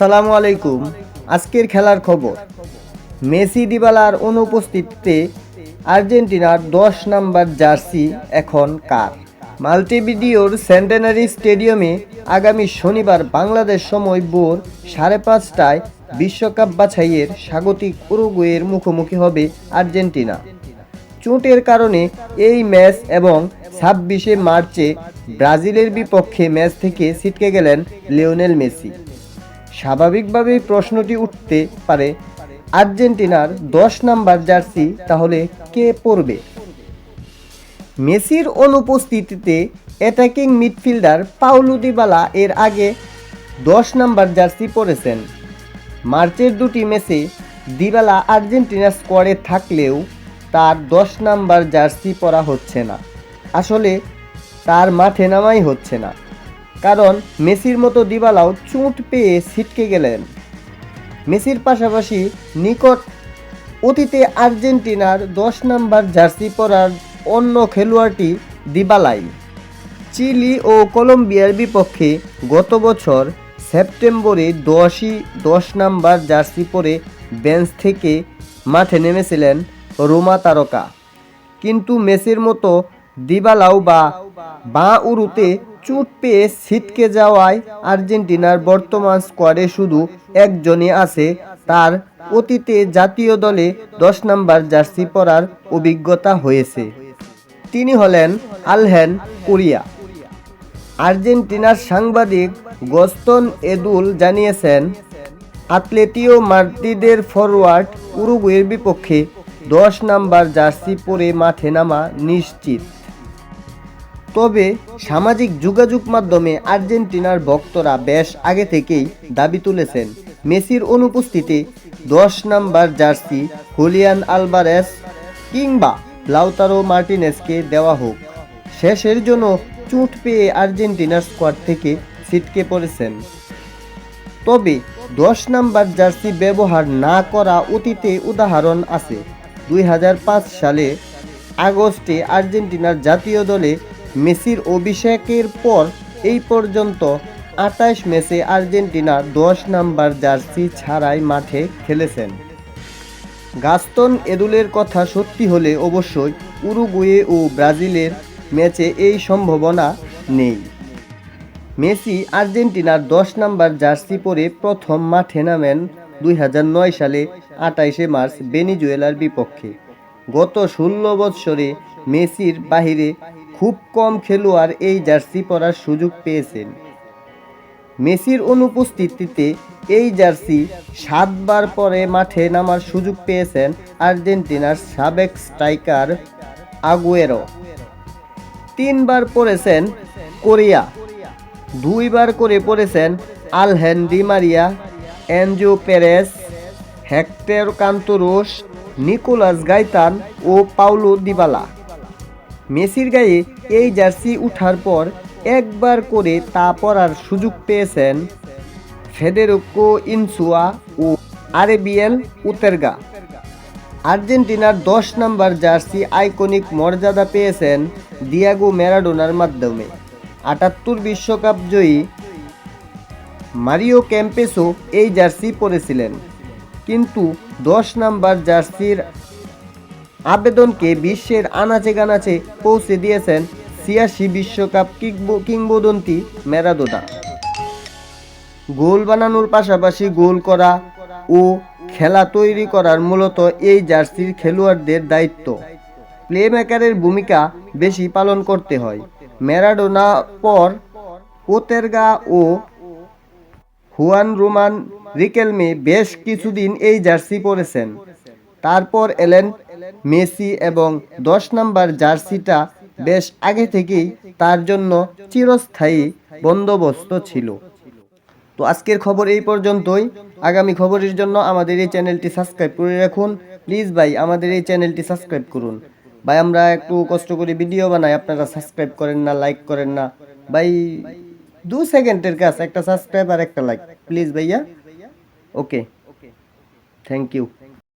আসসালামু আলাইকুম। আজকের খেলার খবর। মেসি দিবালার অনুপস্থিতিতে আর্জেন্টিনার ১০ নম্বর জার্সি এখন কার? মাল্টিভিডিওর সেন্টেনারি স্টেডিয়ামে আগামী শনিবার বাংলাদেশ সময় ভোর ৫:৩০টায় বিশ্বকাপ বাছাইয়ের স্বাগতিক উরুগুয়ের মুখোমুখি হবে আর্জেন্টিনা। চোটের কারণে এই ম্যাচ এবং ২৬শে মার্চে ব্রাজিলের বিপক্ষে ম্যাচ থেকে ছিটকে গেলেন লিওনেল মেসি। স্বাভাবিকভাবেই প্রশ্নটি উঠতে পারে, আর্জেন্টিনার ১০ নম্বর জার্সি তাহলে কে পরবে? মেসির অনুপস্থিতিতে অ্যাটাকিং মিডফিল্ডার পাওলো দিবালা এর আগে ১০ নম্বর জার্সি পরেছেন। মার্চের দুটি ম্যাচে দিবালা আর্জেন্টিনার স্কোয়াডে থাকলেও তার ১০ নম্বর জার্সি পরা হচ্ছে না। আসলে তার মাঠে নামাই হচ্ছে না, কারণ মেসির মতো দিবালাও চোট পেয়ে ছিটকে গেলেন। মেসির পাশাপাশি নিকট অতীতে আর্জেন্টিনার ১০ নম্বর জার্সি পরার অন্য খেলোয়াড়টি দিবালাই। চিলি ও কলম্বিয়ার বিপক্ষে গত বছর সেপ্টেম্বরে ১০ নম্বর জার্সি পরে বেঞ্চ থেকে মাঠে নেমেছিলেন রোমা তারকা। কিন্তু মেসির মতো দিবালাও বাঁ উরুতে চোট পেয়ে ছিটকে যাওয়ায় আর্জেন্টিনার বর্তমান স্কোয়াডে শুধু একজনই আছে, তার অতীতে জাতীয় দলে ১০ নম্বর জার্সি পরার অভিজ্ঞতা হয়েছে। তিনি হলেন আলহেন কোরিয়া। আর্জেন্টিনার সাংবাদিক গস্তন এদুল জানিয়েছেন, আতলেতিও মাদ্রিদের ফরওয়ার্ড উরুগুয়ের বিপক্ষে ১০ নম্বর জার্সি পরে মাঠে নামা নিশ্চিত। তবে সামাজিক যোগাযোগ মাধ্যমে আর্জেন্টিনার ভক্তরা বেশ আগে থেকেই দাবি তুলেছেন, মেসির অনুপস্থিতিতে ১০ নম্বর জার্সি হুলিয়ান আলভারেজ কিংবা লাউতারো মার্টিনেজকে দেওয়া হোক। শেষের জন্য চোট পেয়ে আর্জেন্টিনার স্কোয়াড থেকে ছিটকে পড়েছেন। তবে ১০ নম্বর জার্সি ব্যবহার না করা অতীতে উদাহরণ আছে। ২০০৫ সালে আগস্টে আর্জেন্টিনার জাতীয় দলে মেসির অভিষেকের পর এই পর্যন্ত ২৮ ম্যাচে আর্জেন্টিনা ১০ নম্বর জার্সি ছাড়াই মাঠে খেলেছেন। গাস্তন এদুলের কথা সত্যি হলে অবশ্যই উরুগুয়ে ও ব্রাজিলের ম্যাচে এই সম্ভাবনা নেই। মেসি আর্জেন্টিনার ১০ নম্বর জার্সি পরে প্রথম মাঠে নামেন ২০০৯ সালে ২৮শে মার্চ ভেনেজুয়েলার বিপক্ষে। গত ১৬ বৎসরে মেসির বাহিরে খুব কম খেলোয়াড় এই জার্সি পরার সুযোগ পেয়েছেন। মেসির অনুপস্থিতিতে এই জার্সি ৭ বার পরে মাঠে নামার সুযোগ পেয়েছেন আর্জেন্টিনার সাবেক স্ট্রাইকার আগুয়েরো। ৩ বার পরেছেন কোরিয়া, ২ বার করে পরেছেন আলহেন Di Maria, Enzo Perez, Hector কান্তোরোস, নিকোলাস গাইতান ও পাওলো দিবালা। মেসির গায়ে এই জার্সি উঠার পর একবার করে তা পরার সুযোগ পেয়েছেন ফেদেরিকো ইনসুয়া ও আরেবিয়েল উতেরগা। আর্জেন্টিনার ১০ নম্বর জার্সি আইকনিক মর্যাদা পেয়েছেন দিয়েগো ম্যারাডোনার মাধ্যমে। ৭৮ বিশ্বকাপ জয়ী মারিও ক্যাম্পেসও এই জার্সি পরেছিলেন, কিন্তু ১০ নম্বর জার্সির আবেদনকে বিশ্বের আনাচে কানাচে পৌঁছে দিয়েছেন ৮৬ বিশ্বকাপ কিংবদন্তি ম্যারাডোনা। গোল বানানোর পাশাপাশি গোল করা ও খেলা তৈরি করার মূলত এই জার্সির খেলোয়াড়দের দায়িত্ব। প্লেমেকারের ভূমিকা বেশি পালন করতে হয়। ম্যারাডোনা পর উতেরগা ও হুয়ান রোমান রিকেলমে বেশ কিছুদিন এই জার্সি পরেছেন। তারপর এলেন মেসি এবং ১০ নম্বর জার্সিটা বেশ আগে থেকেই তার জন্য চিরস্থায়ী বন্দোবস্ত ছিল। তো আজকের খবর এই পর্যন্তই। আগামী খবরের জন্য আমাদের এই চ্যানেলটি সাবস্ক্রাইব করে রাখুন। প্লিজ ভাই আমাদের এই চ্যানেলটি সাবস্ক্রাইব করুন। ভাই আমরা একটু কষ্ট করে ভিডিও বানাই, আপনারা সাবস্ক্রাইব করেন না, লাইক করেন না। ভাই ২ সেকেন্ডের কাজ, একটা সাবস্ক্রাইব আর একটা লাইক প্লিজ ভাইয়া। ওকে, থ্যাংক ইউ।